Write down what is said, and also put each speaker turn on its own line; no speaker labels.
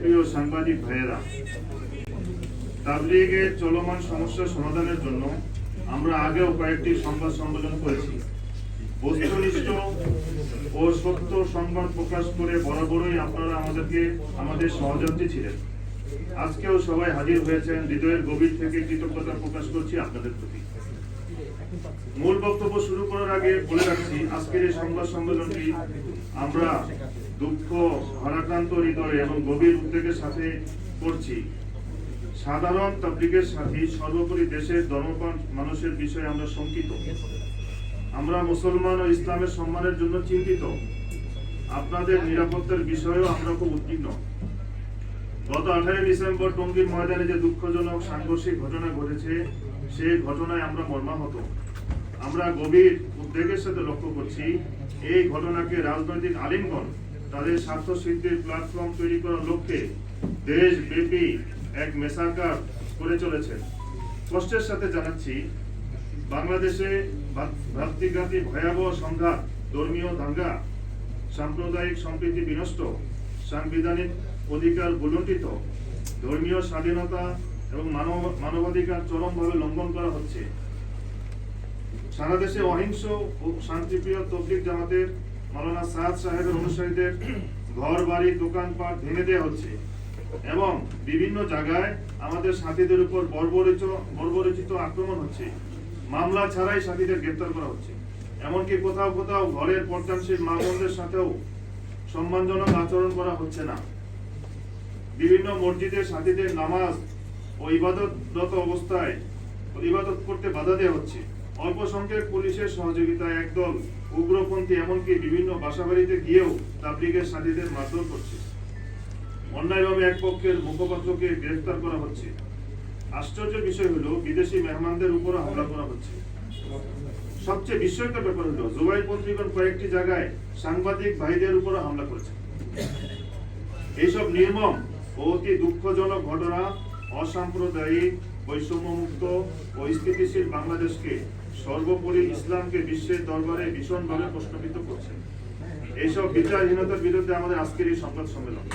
প্রিয় সাংবাদিক ভাইয়েরা, তাবলীগের চলমান সমস্যা সমাধানের জন্য আমরা আগেও কয়েকটি সংবাদ সম্মেলন করেছি। বস্তুনিষ্ঠ ও সত্য সংবাদ প্রকাশ করে বরাবরই আপনারা আমাদের সহযাত্রী ছিলেন। আজকেও সবাই হাজির হয়েছেন। হৃদয়ের গভীর থেকে কৃতজ্ঞতা প্রকাশ করছি আপনাদের প্রতি। মূল বক্তব্য শুরু করার আগে বলে রাখছি, আজকের এই সংবাদ সম্মেলনটি আমরা দুঃখ, ভারাক্রান্ত হৃদয় এবং গভীর উদ্বেগের সাথে করছি। সাধারণ তাবলীগের সাথী, সর্বোপরি দেশের ধর্মপ্রাণ মানুষের বিষয়ে আমরা শঙ্কিত। আমরা মুসলমান ও ইসলামের সম্মানের জন্য চিন্তিত। আপনাদের নিরাপত্তার বিষয়েও আমরা খুব উদ্বিগ্ন। গত 18 ডিসেম্বর টঙ্গীর ময়দানে যে দুঃখজনক সাংঘর্ষিক ঘটনা ঘটেছে, সেই ঘটনায় আমরা মর্মাহত। আমরা গভীর উদ্বেগের সাথে লক্ষ্য করছি, এই ঘটনাকে রাজনৈতিক আলিমগণ তাদের স্বার্থ সিদ্ধির প্ল্যাটফর্ম তৈরি করার লক্ষ্যে দেশব্যাপী এক মেসাকার করে চলেছে। কষ্টের সাথে জানাচ্ছি, বাংলাদেশে ভ্রাতৃঘাতী ভয়াবহ সংঘাত, ধর্মীয় দাঙ্গা, সাম্প্রদায়িক সম্প্রীতি বিনষ্ট, সাংবিধানিক অধিকার ভুলুণ্ঠিত, ধর্মীয় স্বাধীনতা এবং মানবাধিকার চরমভাবে লঙ্ঘন করা হচ্ছে। সারা দেশে অহিংস ও শান্তিপ্রিয় তবলিগ জামাতের মাওলানা সাদ সাহেবের অনুসারীদের ঘর বাড়ি দোকানপাট ভেঙে দেওয়া হচ্ছে এবং বিভিন্ন জায়গায় আমাদের সাথীদের উপর বর্বরচিত আক্রমণ হচ্ছে। মামলা ছাড়াই সাথীদের গ্রেফতার করা হচ্ছে। এমনকি কোথাও কোথাও ঘরের পর্দানশীল মা বোনদের সাথেও সম্মানজনক আচরণ করা হচ্ছে না। বিভিন্ন মসজিদে সাথীদের নামাজ ও ইবাদতরত অবস্থায় ইবাদত করতে বাধা দেওয়া হচ্ছে। অল্প সংখ্যক পুলিশের সহযোগিতায় একদল উগ্রপন্থী এমনকি বিভিন্ন বাসাবাড়িতে গিয়েও তাবলীগের সাথীদের মারধর করছে। অন্যায়ভাবে এক পক্ষের মুখপাত্রকে গ্রেফতার করা হচ্ছে। আশ্চর্য বিষয় হলো, বিদেশি মেহমানদের উপর হামলা করা হচ্ছে। সবচেয়ে বিস্ময়কর ব্যাপার হলো, জুবাইরপন্থীগণ কয়েকটি জায়গায় সাংবাদিক ভাইদের উপর হামলা করেছে। এইসব নির্মম ও অতি দুঃখজনক ঘটনা অসাম্প্রদায়িক, বৈষম্যমুক্ত ও স্থিতিশীল বাংলাদেশকে, সর্বোপরি ইসলামকে বিশ্বের দরবারে ভীষণভাবে প্রশ্নবিদ্ধ করছে। এইসব বিচারহীনতার বিরুদ্ধে আমাদের আজকের এই সংবাদ সম্মেলন।